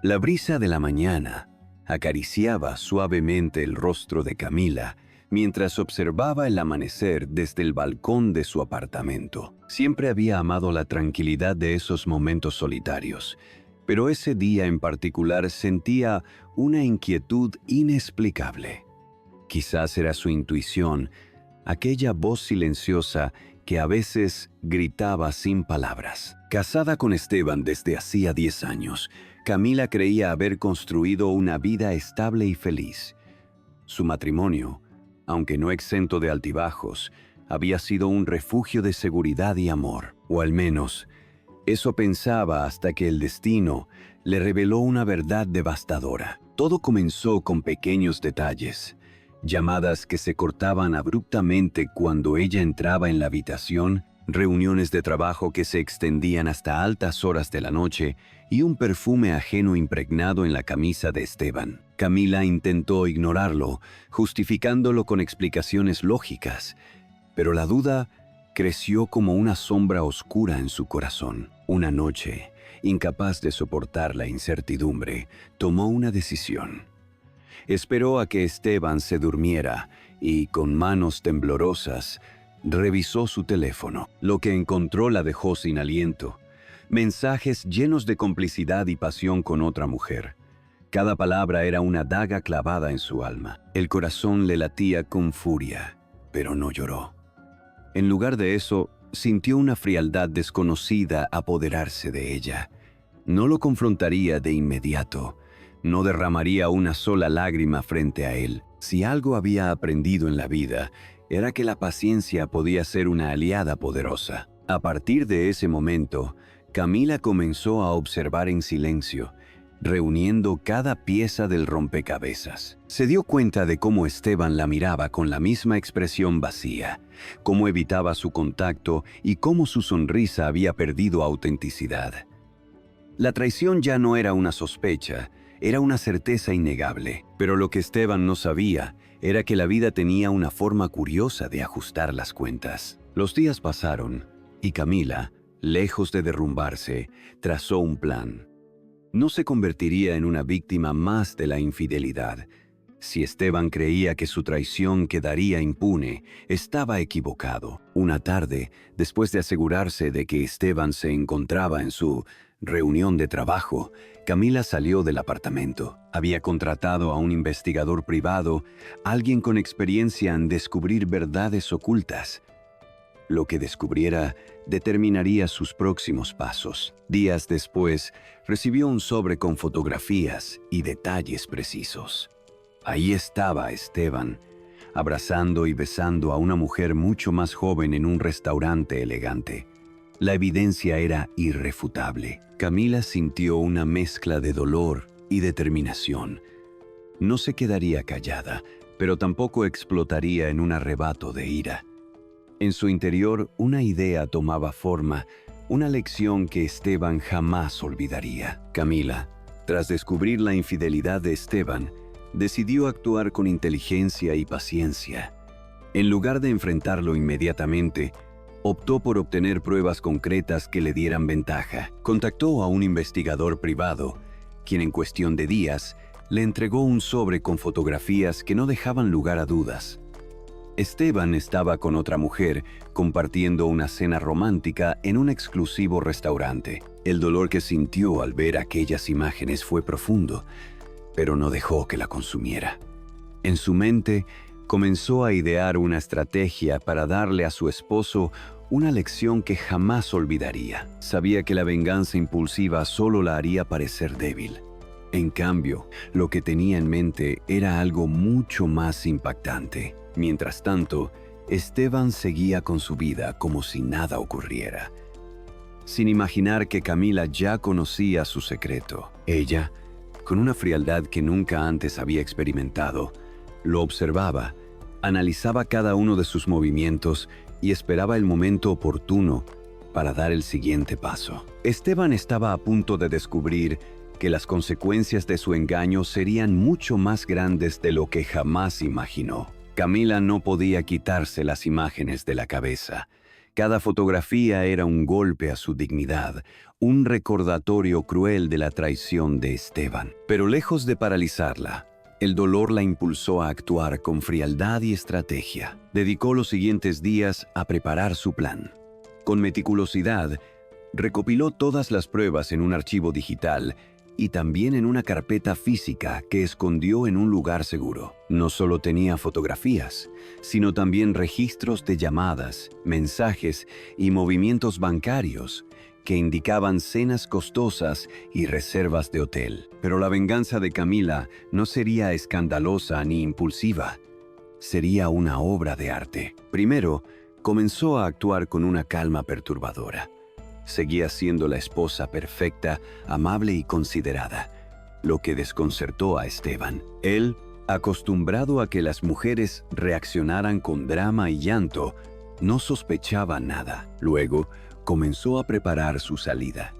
La brisa de la mañana acariciaba suavemente el rostro de Camila mientras observaba el amanecer desde el balcón de su apartamento. Siempre había amado la tranquilidad de esos momentos solitarios, pero ese día en particular sentía una inquietud inexplicable. Quizás era su intuición, aquella voz silenciosa que a veces gritaba sin palabras. Casada con Esteban desde hacía 10 años, Camila creía haber construido una vida estable y feliz. Su matrimonio, aunque no exento de altibajos, había sido un refugio de seguridad y amor, o al menos eso pensaba hasta que el destino le reveló una verdad devastadora. Todo comenzó con pequeños detalles. Llamadas que se cortaban abruptamente cuando ella entraba en la habitación, reuniones de trabajo que se extendían hasta altas horas de la noche y un perfume ajeno impregnado en la camisa de Esteban. Camila intentó ignorarlo, justificándolo con explicaciones lógicas, pero la duda creció como una sombra oscura en su corazón. Una noche, incapaz de soportar la incertidumbre, tomó una decisión. Esperó a que Esteban se durmiera y, con manos temblorosas, revisó su teléfono. Lo que encontró la dejó sin aliento. Mensajes llenos de complicidad y pasión con otra mujer. Cada palabra era una daga clavada en su alma. El corazón le latía con furia, pero no lloró. En lugar de eso, sintió una frialdad desconocida apoderarse de ella. No lo confrontaría de inmediato. No derramaría una sola lágrima frente a él. Si algo había aprendido en la vida, era que la paciencia podía ser una aliada poderosa. A partir de ese momento, Camila comenzó a observar en silencio, reuniendo cada pieza del rompecabezas. Se dio cuenta de cómo Esteban la miraba con la misma expresión vacía, cómo evitaba su contacto y cómo su sonrisa había perdido autenticidad. La traición ya no era una sospecha, era una certeza innegable, pero lo que Esteban no sabía era que la vida tenía una forma curiosa de ajustar las cuentas. Los días pasaron y Camila, lejos de derrumbarse, trazó un plan. No se convertiría en una víctima más de la infidelidad. Si Esteban creía que su traición quedaría impune, estaba equivocado. Una tarde, después de asegurarse de que Esteban se encontraba en su reunión de trabajo, Camila salió del apartamento. Había contratado a un investigador privado, alguien con experiencia en descubrir verdades ocultas. Lo que descubriera determinaría sus próximos pasos. Días después, recibió un sobre con fotografías y detalles precisos. Ahí estaba Esteban, abrazando y besando a una mujer mucho más joven en un restaurante elegante. La evidencia era irrefutable. Camila sintió una mezcla de dolor y determinación. No se quedaría callada, pero tampoco explotaría en un arrebato de ira. En su interior, una idea tomaba forma, una lección que Esteban jamás olvidaría. Camila, tras descubrir la infidelidad de Esteban, decidió actuar con inteligencia y paciencia. En lugar de enfrentarlo inmediatamente, optó por obtener pruebas concretas que le dieran ventaja. Contactó a un investigador privado, quien en cuestión de días le entregó un sobre con fotografías que no dejaban lugar a dudas. Esteban estaba con otra mujer, compartiendo una cena romántica en un exclusivo restaurante. El dolor que sintió al ver aquellas imágenes fue profundo, pero no dejó que la consumiera. En su mente, comenzó a idear una estrategia para darle a su esposo una lección que jamás olvidaría. Sabía que la venganza impulsiva solo la haría parecer débil. En cambio, lo que tenía en mente era algo mucho más impactante. Mientras tanto, Esteban seguía con su vida como si nada ocurriera, sin imaginar que Camila ya conocía su secreto. Ella, con una frialdad que nunca antes había experimentado, lo observaba, analizaba cada uno de sus movimientos y esperaba el momento oportuno para dar el siguiente paso. Esteban estaba a punto de descubrir que las consecuencias de su engaño serían mucho más grandes de lo que jamás imaginó. Camila no podía quitarse las imágenes de la cabeza. Cada fotografía era un golpe a su dignidad, un recordatorio cruel de la traición de Esteban. Pero lejos de paralizarla, el dolor la impulsó a actuar con frialdad y estrategia. Dedicó los siguientes días a preparar su plan. Con meticulosidad, recopiló todas las pruebas en un archivo digital y también en una carpeta física que escondió en un lugar seguro. No solo tenía fotografías, sino también registros de llamadas, mensajes y movimientos bancarios que indicaban cenas costosas y reservas de hotel. Pero la venganza de Camila no sería escandalosa ni impulsiva. Sería una obra de arte. Primero, comenzó a actuar con una calma perturbadora. Seguía siendo la esposa perfecta, amable y considerada, lo que desconcertó a Esteban. Él, acostumbrado a que las mujeres reaccionaran con drama y llanto, no sospechaba nada. Luego, comenzó a preparar su salida.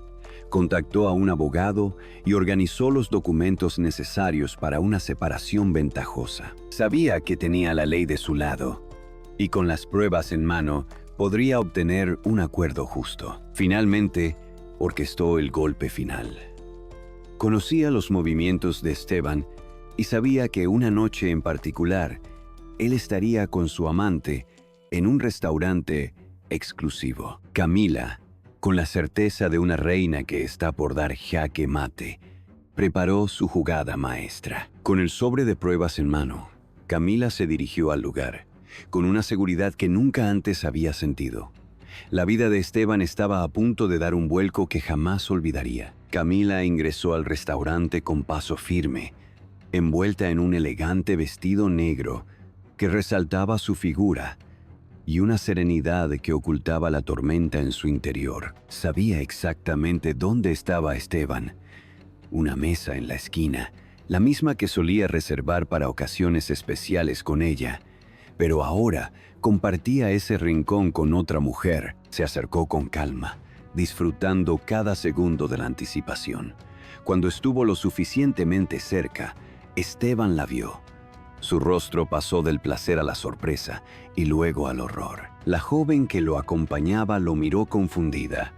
Contactó a un abogado y organizó los documentos necesarios para una separación ventajosa. Sabía que tenía la ley de su lado, y con las pruebas en mano, podría obtener un acuerdo justo. Finalmente, orquestó el golpe final. Conocía los movimientos de Esteban y sabía que una noche en particular, él estaría con su amante en un restaurante exclusivo. Camila, con la certeza de una reina que está por dar jaque mate, preparó su jugada maestra. Con el sobre de pruebas en mano, Camila se dirigió al lugar, con una seguridad que nunca antes había sentido. La vida de Esteban estaba a punto de dar un vuelco que jamás olvidaría. Camila ingresó al restaurante con paso firme, envuelta en un elegante vestido negro que resaltaba su figura y una serenidad que ocultaba la tormenta en su interior. Sabía exactamente dónde estaba Esteban. Una mesa en la esquina, la misma que solía reservar para ocasiones especiales con ella. Pero ahora compartía ese rincón con otra mujer. Se acercó con calma, disfrutando cada segundo de la anticipación. Cuando estuvo lo suficientemente cerca, Esteban la vio. Su rostro pasó del placer a la sorpresa y luego al horror. La joven que lo acompañaba lo miró confundida,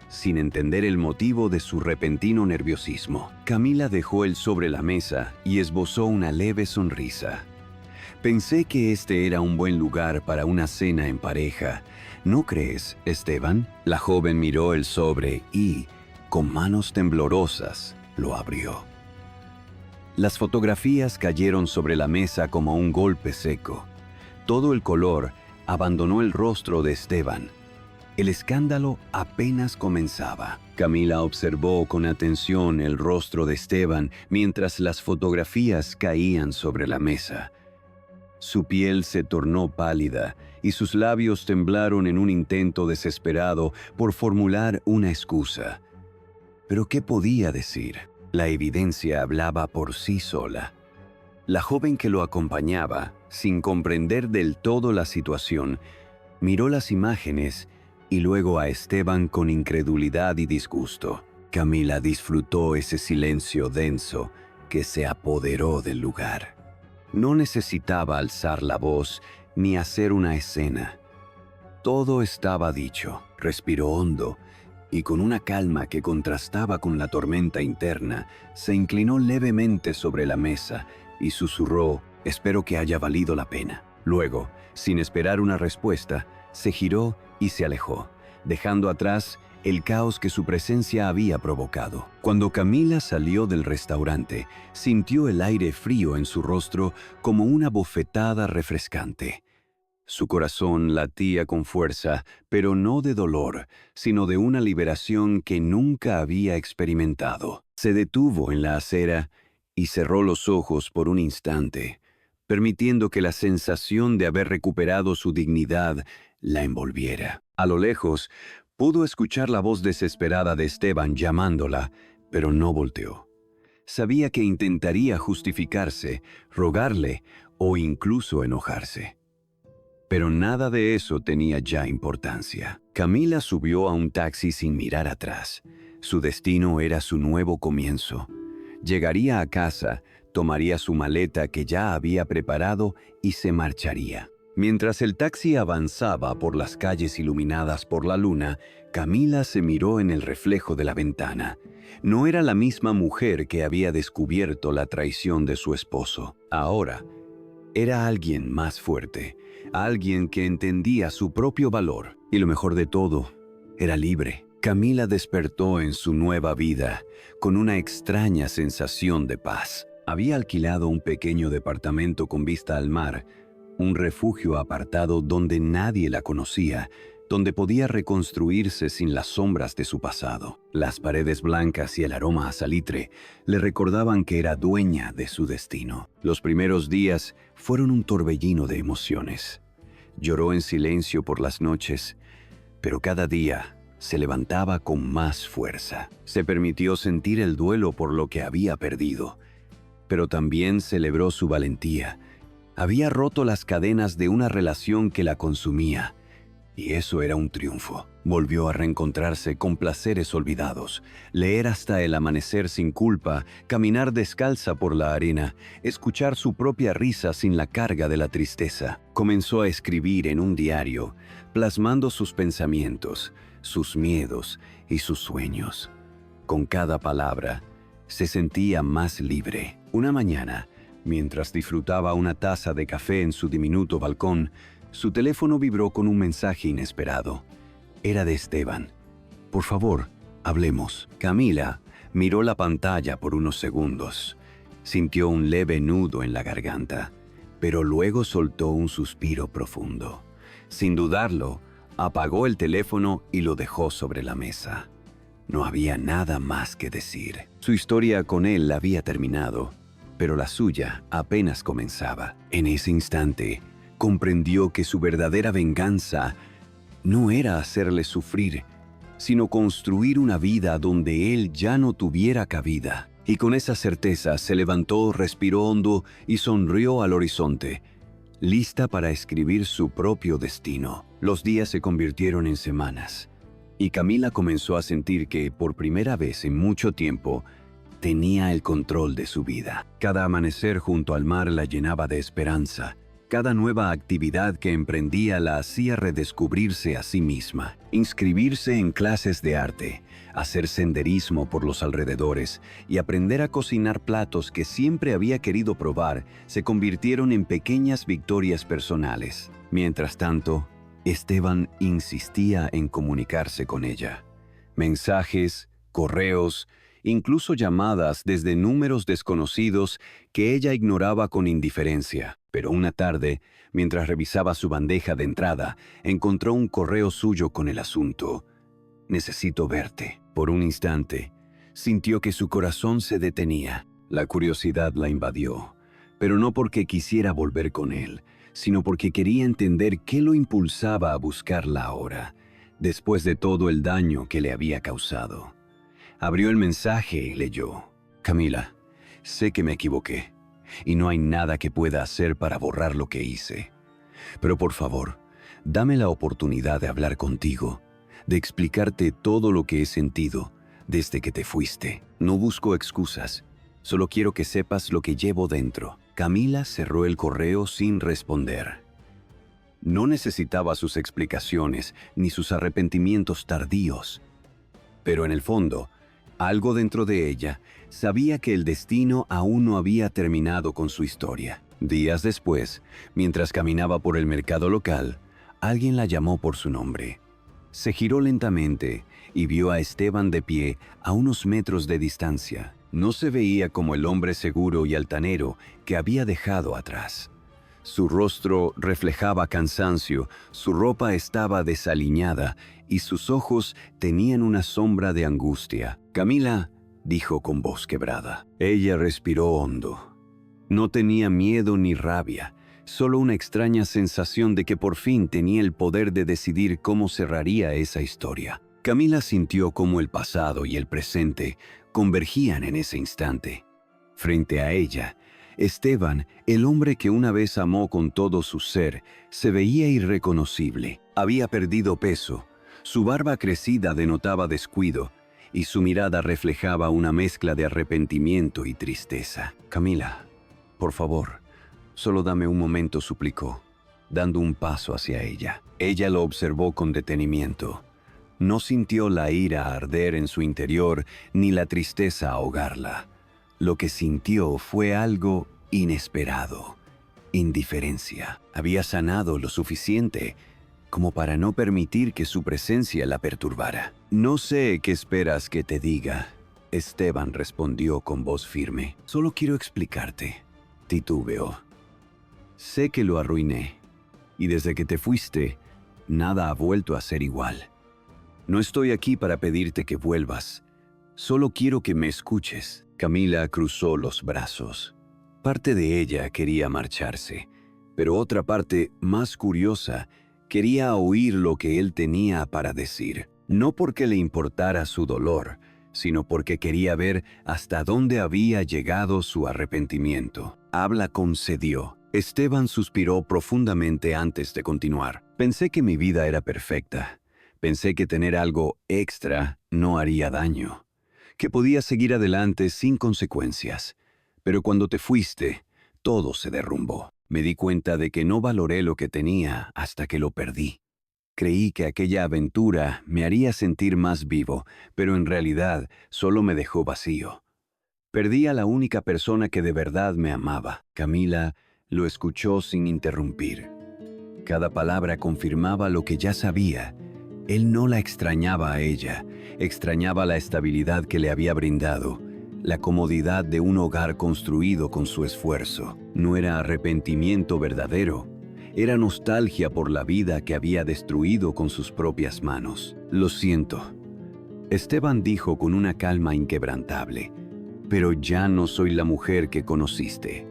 sin entender el motivo de su repentino nerviosismo. Camila dejó el sobre la mesa y esbozó una leve sonrisa. Pensé que este era un buen lugar para una cena en pareja. ¿No crees, Esteban? La joven miró el sobre y, con manos temblorosas, lo abrió. Las fotografías cayeron sobre la mesa como un golpe seco. Todo el color abandonó el rostro de Esteban. El escándalo apenas comenzaba. Camila observó con atención el rostro de Esteban mientras las fotografías caían sobre la mesa. Su piel se tornó pálida y sus labios temblaron en un intento desesperado por formular una excusa. ¿Pero qué podía decir? La evidencia hablaba por sí sola. La joven que lo acompañaba, sin comprender del todo la situación, miró las imágenes y luego a Esteban con incredulidad y disgusto. Camila disfrutó ese silencio denso que se apoderó del lugar. No necesitaba alzar la voz ni hacer una escena. Todo estaba dicho. Respiró hondo y con una calma que contrastaba con la tormenta interna, se inclinó levemente sobre la mesa y susurró: «Espero que haya valido la pena». Luego, sin esperar una respuesta, se giró y se alejó, dejando atrás el caos que su presencia había provocado. Cuando Camila salió del restaurante, sintió el aire frío en su rostro como una bofetada refrescante. Su corazón latía con fuerza, pero no de dolor, sino de una liberación que nunca había experimentado. Se detuvo en la acera y cerró los ojos por un instante, permitiendo que la sensación de haber recuperado su dignidad la envolviera. A lo lejos, pudo escuchar la voz desesperada de Esteban llamándola, pero no volteó. Sabía que intentaría justificarse, rogarle o incluso enojarse. Pero nada de eso tenía ya importancia. Camila subió a un taxi sin mirar atrás. Su destino era su nuevo comienzo. Llegaría a casa, tomaría su maleta que ya había preparado y se marcharía. Mientras el taxi avanzaba por las calles iluminadas por la luna, Camila se miró en el reflejo de la ventana. No era la misma mujer que había descubierto la traición de su esposo. Ahora, era alguien más fuerte, alguien que entendía su propio valor. Y lo mejor de todo, era libre. Camila despertó en su nueva vida con una extraña sensación de paz. Había alquilado un pequeño departamento con vista al mar, un refugio apartado donde nadie la conocía, donde podía reconstruirse sin las sombras de su pasado. Las paredes blancas y el aroma a salitre le recordaban que era dueña de su destino. Los primeros días fueron un torbellino de emociones. Lloró en silencio por las noches, pero cada día se levantaba con más fuerza. Se permitió sentir el duelo por lo que había perdido, pero también celebró su valentía. Había roto las cadenas de una relación que la consumía, y eso era un triunfo. Volvió a reencontrarse con placeres olvidados, leer hasta el amanecer sin culpa, caminar descalza por la arena, escuchar su propia risa sin la carga de la tristeza. Comenzó a escribir en un diario, plasmando sus pensamientos, sus miedos y sus sueños. Con cada palabra, se sentía más libre. Una mañana, mientras disfrutaba una taza de café en su diminuto balcón, su teléfono vibró con un mensaje inesperado. Era de Esteban. «Por favor, hablemos». Camila miró la pantalla por unos segundos. Sintió un leve nudo en la garganta, pero luego soltó un suspiro profundo. Sin dudarlo, apagó el teléfono y lo dejó sobre la mesa. No había nada más que decir. Su historia con él había terminado, pero la suya apenas comenzaba. En ese instante, comprendió que su verdadera venganza no era hacerle sufrir, sino construir una vida donde él ya no tuviera cabida. Y con esa certeza se levantó, respiró hondo y sonrió al horizonte, lista para escribir su propio destino. Los días se convirtieron en semanas, y Camila comenzó a sentir que, por primera vez en mucho tiempo, tenía el control de su vida. Cada amanecer junto al mar la llenaba de esperanza. Cada nueva actividad que emprendía la hacía redescubrirse a sí misma. Inscribirse en clases de arte, hacer senderismo por los alrededores y aprender a cocinar platos que siempre había querido probar se convirtieron en pequeñas victorias personales. Mientras tanto, Esteban insistía en comunicarse con ella. Mensajes, correos, incluso llamadas desde números desconocidos que ella ignoraba con indiferencia. Pero una tarde, mientras revisaba su bandeja de entrada, encontró un correo suyo con el asunto: «Necesito verte». Por un instante, sintió que su corazón se detenía. La curiosidad la invadió, pero no porque quisiera volver con él, sino porque quería entender qué lo impulsaba a buscarla ahora, después de todo el daño que le había causado. Abrió el mensaje y leyó: «Camila, sé que me equivoqué, y no hay nada que pueda hacer para borrar lo que hice. Pero por favor, dame la oportunidad de hablar contigo, de explicarte todo lo que he sentido desde que te fuiste. No busco excusas, solo quiero que sepas lo que llevo dentro». Camila cerró el correo sin responder. No necesitaba sus explicaciones ni sus arrepentimientos tardíos, pero en el fondo, algo dentro de ella sabía que el destino aún no había terminado con su historia. Días después, mientras caminaba por el mercado local, alguien la llamó por su nombre. Se giró lentamente y vio a Esteban de pie a unos metros de distancia. No se veía como el hombre seguro y altanero que había dejado atrás. Su rostro reflejaba cansancio, su ropa estaba desaliñada y sus ojos tenían una sombra de angustia. «Camila», dijo con voz quebrada. Ella respiró hondo. No tenía miedo ni rabia, solo una extraña sensación de que por fin tenía el poder de decidir cómo cerraría esa historia. Camila sintió cómo el pasado y el presente convergían en ese instante. Frente a ella, Esteban, el hombre que una vez amó con todo su ser, se veía irreconocible. Había perdido peso, su barba crecida denotaba descuido, y su mirada reflejaba una mezcla de arrepentimiento y tristeza. «Camila, por favor, solo dame un momento», suplicó. dando un paso hacia ella. Ella lo observó con detenimiento. No sintió la ira arder en su interior ni la tristeza ahogarla. Lo que sintió fue algo inesperado. Indiferencia. Había sanado lo suficiente como para no permitir que su presencia la perturbara. «No sé qué esperas que te diga», Esteban respondió con voz firme. «Solo quiero explicarte». Titubeó. «Sé que lo arruiné, y desde que te fuiste, nada ha vuelto a ser igual. No estoy aquí para pedirte que vuelvas. Solo quiero que me escuches». Camila cruzó los brazos. Parte de ella quería marcharse, pero otra parte, más curiosa, quería oír lo que él tenía para decir. No porque le importara su dolor, sino porque quería ver hasta dónde había llegado su arrepentimiento. Habla concedió. Esteban suspiró profundamente antes de continuar. «Pensé que mi vida era perfecta. Pensé que tener algo extra no haría daño, que podía seguir adelante sin consecuencias. Pero cuando te fuiste, todo se derrumbó. Me di cuenta de que no valoré lo que tenía hasta que lo perdí. Creí que aquella aventura me haría sentir más vivo, pero en realidad solo me dejó vacío. Perdí a la única persona que de verdad me amaba». Camila lo escuchó sin interrumpir. Cada palabra confirmaba lo que ya sabía. Él no la extrañaba a ella, extrañaba la estabilidad que le había brindado, la comodidad de un hogar construido con su esfuerzo. No era arrepentimiento verdadero, era nostalgia por la vida que había destruido con sus propias manos. «Lo siento», Esteban dijo con una calma inquebrantable, «pero ya no soy la mujer que conociste.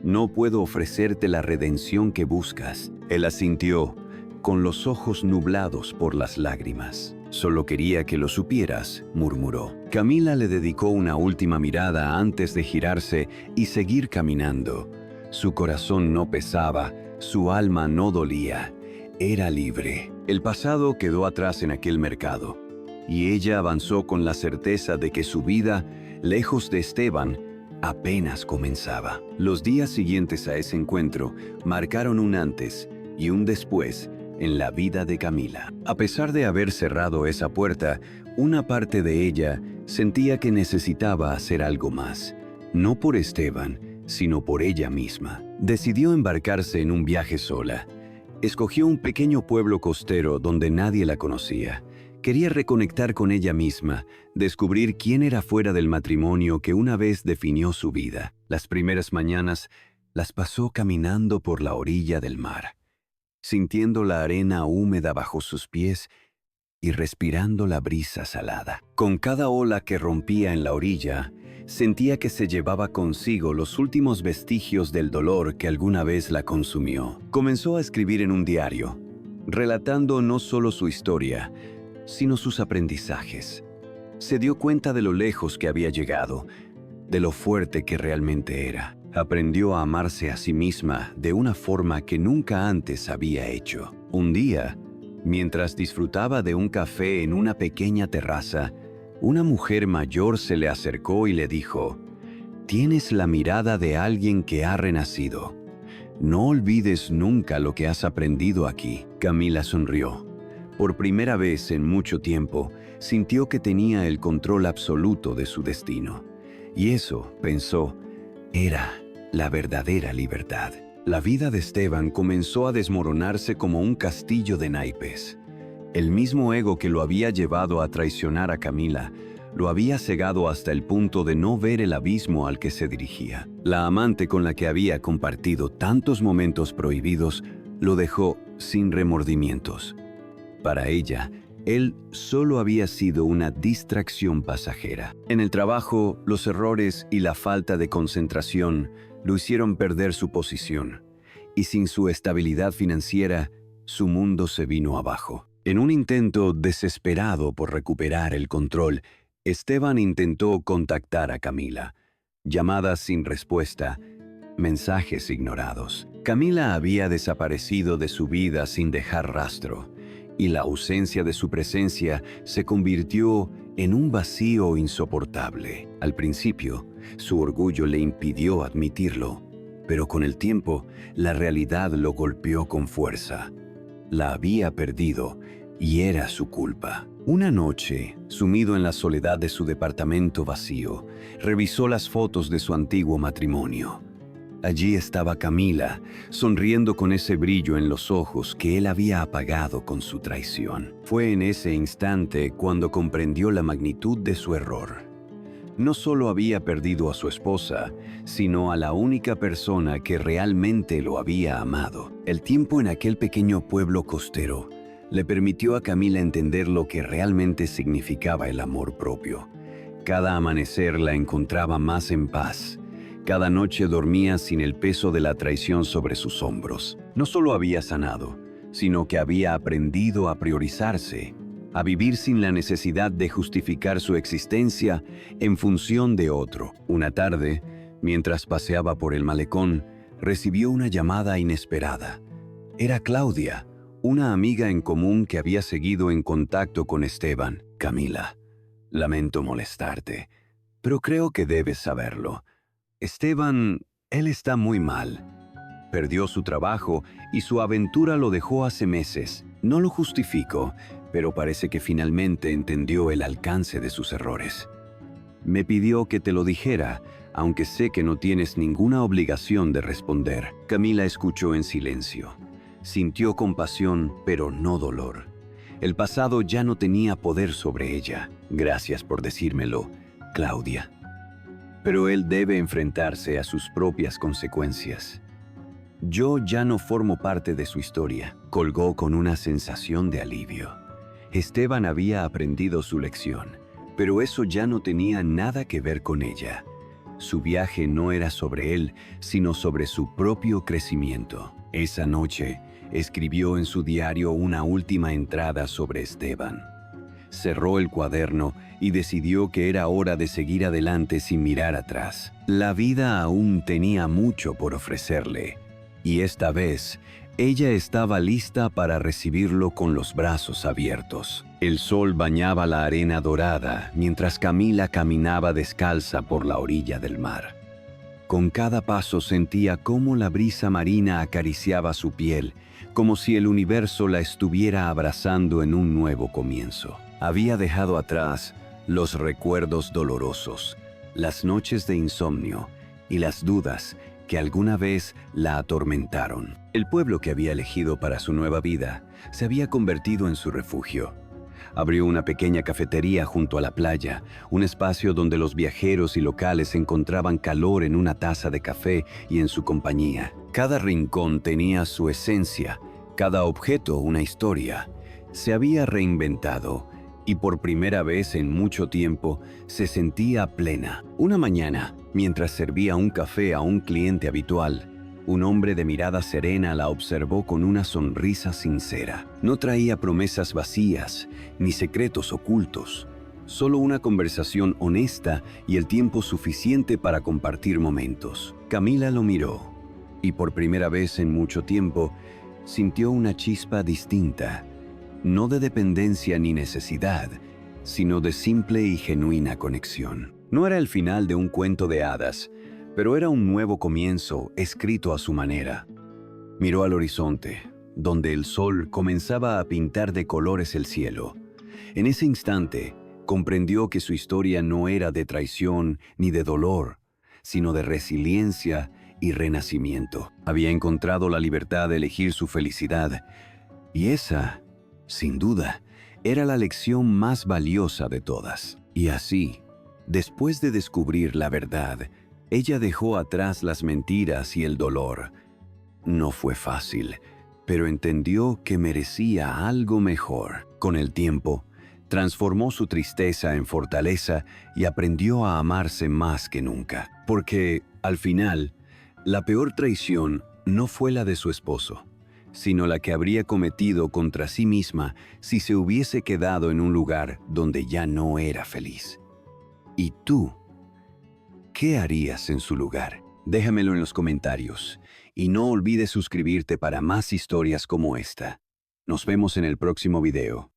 No puedo ofrecerte la redención que buscas». Él asintió, con los ojos nublados por las lágrimas. «Solo quería que lo supieras», murmuró. Camila le dedicó una última mirada antes de girarse y seguir caminando. Su corazón no pesaba, su alma no dolía. Era libre. El pasado quedó atrás en aquel mercado, y ella avanzó con la certeza de que su vida, lejos de Esteban, apenas comenzaba. Los días siguientes a ese encuentro marcaron un antes y un después en la vida de Camila. A pesar de haber cerrado esa puerta, una parte de ella sentía que necesitaba hacer algo más, no por Esteban, sino por ella misma. Decidió embarcarse en un viaje sola. Escogió un pequeño pueblo costero donde nadie la conocía. Quería reconectar con ella misma, descubrir quién era fuera del matrimonio que una vez definió su vida. Las primeras mañanas las pasó caminando por la orilla del mar, sintiendo la arena húmeda bajo sus pies y respirando la brisa salada. Con cada ola que rompía en la orilla, sentía que se llevaba consigo los últimos vestigios del dolor que alguna vez la consumió. Comenzó a escribir en un diario, relatando no solo su historia, sino sus aprendizajes. Se dio cuenta de lo lejos que había llegado, de lo fuerte que realmente era. Aprendió a amarse a sí misma de una forma que nunca antes había hecho. Un día, mientras disfrutaba de un café en una pequeña terraza, una mujer mayor se le acercó y le dijo: «Tienes la mirada de alguien que ha renacido. No olvides nunca lo que has aprendido aquí». Camila sonrió. Por primera vez en mucho tiempo, sintió que tenía el control absoluto de su destino. Y eso, pensó, era la verdadera libertad. La vida de Esteban comenzó a desmoronarse como un castillo de naipes. El mismo ego que lo había llevado a traicionar a Camila, lo había cegado hasta el punto de no ver el abismo al que se dirigía. La amante con la que había compartido tantos momentos prohibidos, lo dejó sin remordimientos. Para ella, él solo había sido una distracción pasajera. En el trabajo, los errores y la falta de concentración lo hicieron perder su posición, y sin su estabilidad financiera, su mundo se vino abajo. En un intento desesperado por recuperar el control, Esteban intentó contactar a Camila. Llamadas sin respuesta, mensajes ignorados. Camila había desaparecido de su vida sin dejar rastro, y la ausencia de su presencia se convirtió en un vacío insoportable. Al principio, su orgullo le impidió admitirlo, Pero con el tiempo, la realidad lo golpeó con fuerza. La había perdido y era su culpa. Una noche, sumido en la soledad de su departamento vacío, revisó las fotos de su antiguo matrimonio. Allí estaba Camila, sonriendo con ese brillo en los ojos que él había apagado con su traición. Fue en ese instante cuando comprendió la magnitud de su error. No solo había perdido a su esposa, sino a la única persona que realmente lo había amado. El tiempo en aquel pequeño pueblo costero le permitió a Camila entender lo que realmente significaba el amor propio. Cada amanecer la encontraba más en paz. Cada noche dormía sin el peso de la traición sobre sus hombros. No solo había sanado, sino que había aprendido a priorizarse, a vivir sin la necesidad de justificar su existencia en función de otro. Una tarde, mientras paseaba por el malecón, recibió una llamada inesperada. Era Claudia, una amiga en común que había seguido en contacto con Esteban. Camila, lamento molestarte, pero creo que debes saberlo. Esteban, él está muy mal. Perdió su trabajo y su aventura lo dejó hace meses. No lo justifico, pero parece que finalmente entendió el alcance de sus errores. Me pidió que te lo dijera, aunque sé que no tienes ninguna obligación de responder. Camila escuchó en silencio. Sintió compasión, pero no dolor. El pasado ya no tenía poder sobre ella. Gracias por decírmelo, Claudia. Pero él debe enfrentarse a sus propias consecuencias. Yo ya no formo parte de su historia, colgó con una sensación de alivio. Esteban había aprendido su lección, pero eso ya no tenía nada que ver con ella. Su viaje no era sobre él, sino sobre su propio crecimiento. Esa noche, escribió en su diario una última entrada sobre Esteban. Cerró el cuaderno y decidió que era hora de seguir adelante sin mirar atrás. La vida aún tenía mucho por ofrecerle, y esta vez ella estaba lista para recibirlo con los brazos abiertos. El sol bañaba la arena dorada mientras Camila caminaba descalza por la orilla del mar. Con cada paso sentía cómo la brisa marina acariciaba su piel, como si el universo la estuviera abrazando en un nuevo comienzo. Había dejado atrás los recuerdos dolorosos, las noches de insomnio y las dudas que alguna vez la atormentaron. El pueblo que había elegido para su nueva vida se había convertido en su refugio. Abrió una pequeña cafetería junto a la playa, un espacio donde los viajeros y locales encontraban calor en una taza de café y en su compañía. Cada rincón tenía su esencia, cada objeto una historia. Se había reinventado y por primera vez en mucho tiempo se sentía plena. Una mañana, mientras servía un café a un cliente habitual, un hombre de mirada serena la observó con una sonrisa sincera. No traía promesas vacías ni secretos ocultos, solo una conversación honesta y el tiempo suficiente para compartir momentos. Camila lo miró y por primera vez en mucho tiempo sintió una chispa distinta, no de dependencia ni necesidad, sino de simple y genuina conexión. No era el final de un cuento de hadas, pero era un nuevo comienzo escrito a su manera. Miró al horizonte, donde el sol comenzaba a pintar de colores el cielo. En ese instante, comprendió que su historia no era de traición ni de dolor, sino de resiliencia y renacimiento. Había encontrado la libertad de elegir su felicidad, y esa, sin duda, era la lección más valiosa de todas. Y así, después de descubrir la verdad, ella dejó atrás las mentiras y el dolor. No fue fácil, pero entendió que merecía algo mejor. Con el tiempo, transformó su tristeza en fortaleza y aprendió a amarse más que nunca. Porque, al final, la peor traición no fue la de su esposo, sino la que habría cometido contra sí misma si se hubiese quedado en un lugar donde ya no era feliz. ¿Y tú? ¿Qué harías en su lugar? Déjamelo en los comentarios y no olvides suscribirte para más historias como esta. Nos vemos en el próximo video.